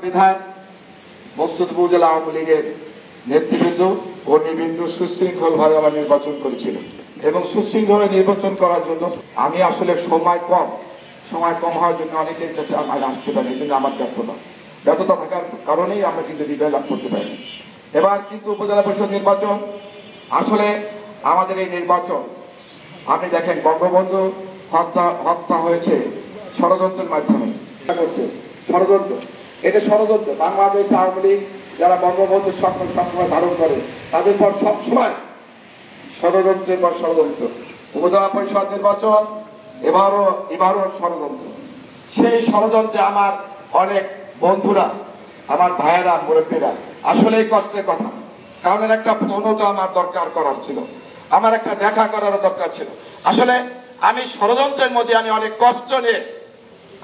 বিধায়ক মকসুদপুর উপজেলা আওয়ামী লীগের নেতৃবৃন্দ কর্মীবৃন্দ সুশৃঙ্খলভাবে আমার নির্বাচন করেছিল এবং সুশৃঙ্খলভাবে নির্বাচন করার জন্য আমি আসলে সময় কম হওয়ার জন্য অনেকের কাছে আমার আসতে পারি, এই জন্য আমার ব্যর্থতা থাকার কারণেই আমরা কিন্তু বিজয় লাভ করতে পারি। এবার কিন্তু উপজেলা পরিষদ নির্বাচন আসলে আমাদের এই নির্বাচন আপনি দেখেন বঙ্গবন্ধু হত্যা হয়েছে ষড়যন্ত্রের মাধ্যমে। ষড়যন্ত্র, এটা ষড়যন্ত্র। বাংলাদেশ আওয়ামী লীগ যারা বঙ্গবন্ধুর স্বপ্ন সবসময় ধারণ করে তাদের পর সবসময় ষড়যন্ত্রের পর ষড়যন্ত্র। উপজেলা পরিষদ নির্বাচন এবারও ষড়যন্ত্র। সেই ষড়যন্ত্রে আমার অনেক বন্ধুরা, আমার ভাইয়েরা, মুরব্বীরা আসলে কষ্টের কথা, কারণ একটা ফোনও তো আমার দরকার করার ছিল, আমার একটা দেখা করার দরকার ছিল। আসলে আমি ষড়যন্ত্রের মধ্যে আমি অনেক কষ্ট নিয়ে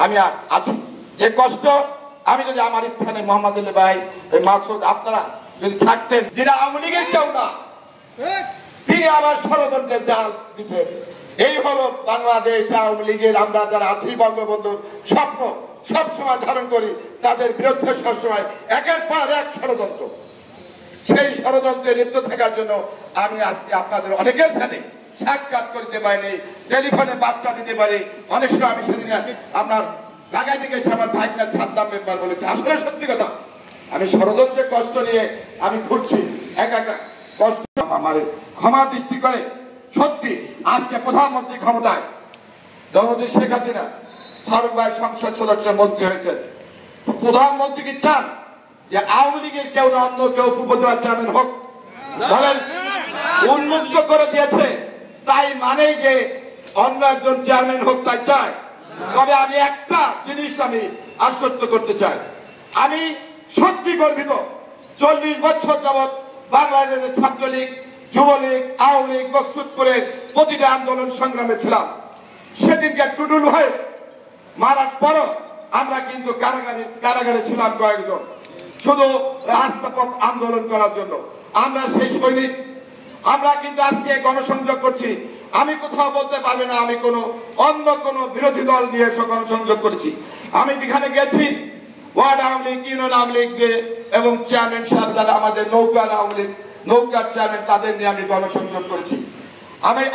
আমি আছি। যে কষ্ট আমি যদি আমার স্থানে মোহাম্মদ আলী ভাই, মাসুদ, আপনারা যদি থাকতেন, যিনি আওয়ামী লীগের কেউ না, তিনি আবার ষড়যন্ত্রের জাল দিচ্ছে। এই হলো বাংলাদেশ আওয়ামী লীগের আমরা যারা আছি, বঙ্গবন্ধুর স্বপ্ন সবসময় ধারণ করি, তাদের বিরুদ্ধে সবসময় একের পর এক ষড়যন্ত্র। সেই ষড়যন্ত্রে লিপ্ত থাকার জন্য আমি আজকে আপনাদের অনেকের সাথে সাক্ষাৎ করতে পারিনি, টেলিফোনে বার্তা দিতে পারি। অনেক সময় আমি সেদিন আপনার ঢাকায় থেকে এসে আমার ভাইকে সাদ্দাম মেম্বার বলেছে, আসলে সত্যি কথা, আমি ষড়যন্ত্রের কষ্ট নিয়ে আমি ঘুরছি, একা কষ্ট আমার ক্ষমা দৃষ্টি করে। সত্যি আজকে প্রধানমন্ত্রী ক্ষমতায় জননেত্রী শেখ হাসিনা ফারুক ভাই সংসদ সদস্যের মন্ত্রী হয়েছেন। প্রধানমন্ত্রী কি চান যে আওয়ামী লীগের কেউ না অন্য কেউ উপজেলা চেয়ারম্যান হোক? বলেন, উন্মুক্ত করে দিয়েছে তাই মানে যে অন্য একজন চেয়ারম্যান হোক তাই চায়? তবে আমি একটা জিনিস আমি আশ্বস্ত করতে চাই, আমি সত্যি গর্বিত। 40 বছর যাবৎ বাংলাদেশের ছাত্রলীগ, যুবলীগ, আওয়ামী লীগ মকসুদ করে প্রতিটা আন্দোলন সংগ্রামে ছিলাম। সেদিনকে টুটুল হয়ে মারার পরও আমরা কিন্তু কারাগারে ছিলাম কয়েকজন, শুধু রাজপথ আন্দোলন করার জন্য। আমরা সেই সৈনিক, আমরা কিন্তু আজকে গণসংযোগ করছি। আমি কোথাও বলতে পারবে না আমি অন্য কোন বিরোধী দল নিয়ে গণসংযোগ করেছি। আমি যেখানে গেছি ওয়ার্ড আওয়ামী লীগ, ইউনিয়ন আওয়ামী লীগ এবং চেয়ারম্যান সাহেব যারা আমাদের নৌকার আওয়ামী লীগ, নৌকার চেয়ারম্যান, তাদের নিয়ে আমি গণসংযোগ করেছি।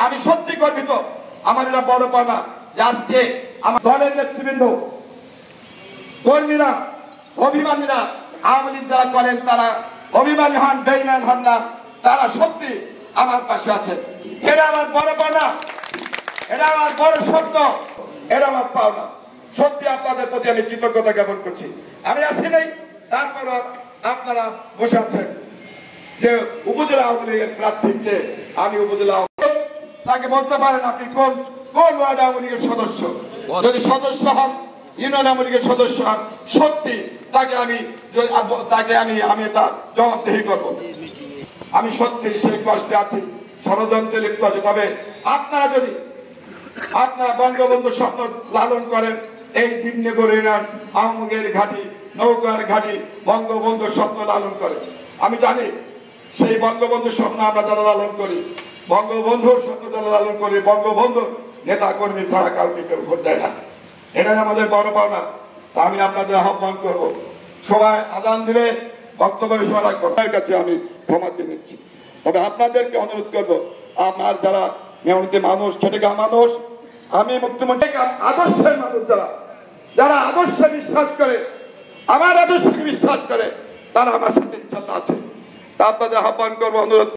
আমি সত্যি গর্বিত। আমার এটা বড় পাওনা যে আজকে আমার দলের নেতৃবৃন্দ, কর্মীরা, অভিমানীরা, আওয়ামী লীগ যারা করেন তারা অভিমানী হন, বেঈমান হন না, তারা সত্যি আমার পাশে আছে। এটা আমার বড় পাওনা, এটা আমার বড় স্বপ্ন, এটা আমার পাওনা। সত্যি আপনাদের প্রতি আমি কৃতজ্ঞতা জ্ঞাপন করছি। আমি আসি নাই, তারপর আপনারা বসে আছেন যে উপজেলা আওয়ামী লীগের প্রার্থীকে আমি উপজেলা তাকে বলতে পারেন আপনি কোন ওয়ার্ড আওয়ামী লীগের সদস্য। যদি সদস্য হন, ইউনিয়ন আওয়ামী লীগের সদস্য হন, সত্যি তাকে আমি তার জবাবদিহি করব। আমি সত্যি সেই কষ্টে আছি, ষড়যন্ত্রে লিপ্ত আছে। তবে আপনারা বঙ্গবন্ধু স্বপ্ন লালন করেন, এই দিননগর ইউনিয়ন আওয়ামী লীগের ঘাঁটি, নৌকার ঘাঁটি বঙ্গবন্ধুর স্বপ্ন লালন করে। আমি জানি সেই বঙ্গবন্ধুর স্বপ্ন আমরা যারা লালন করি, বঙ্গবন্ধুর স্বপ্ন যারা লালন করি, বঙ্গবন্ধুর নেতা কর্মী ছাড়া কাউকে কেউ ভোট দেয় না। এটাই আমাদের বড় পাওনা। তা আমি আপনাদের আহ্বান করব, সবাই আজান দিলে বক্তব্য সময়ের কাছে আমি ক্ষমা চেয়ে নিচ্ছি। তবে আপনাদেরকে অনুরোধ করবো, আমার যারা মেয়নিতে মানুষ, খেটে খাওয়া মানুষ, আমি মুখ্যমন্ত্রী আদর্শের মানুষ, যারা আদর্শে বিশ্বাস করে, আমার আদর্শকে বিশ্বাস করে, তারা আমার সাথে ইনশাআল্লাহ আছে। তা আপনাদের আহ্বান করবো, অনুরোধ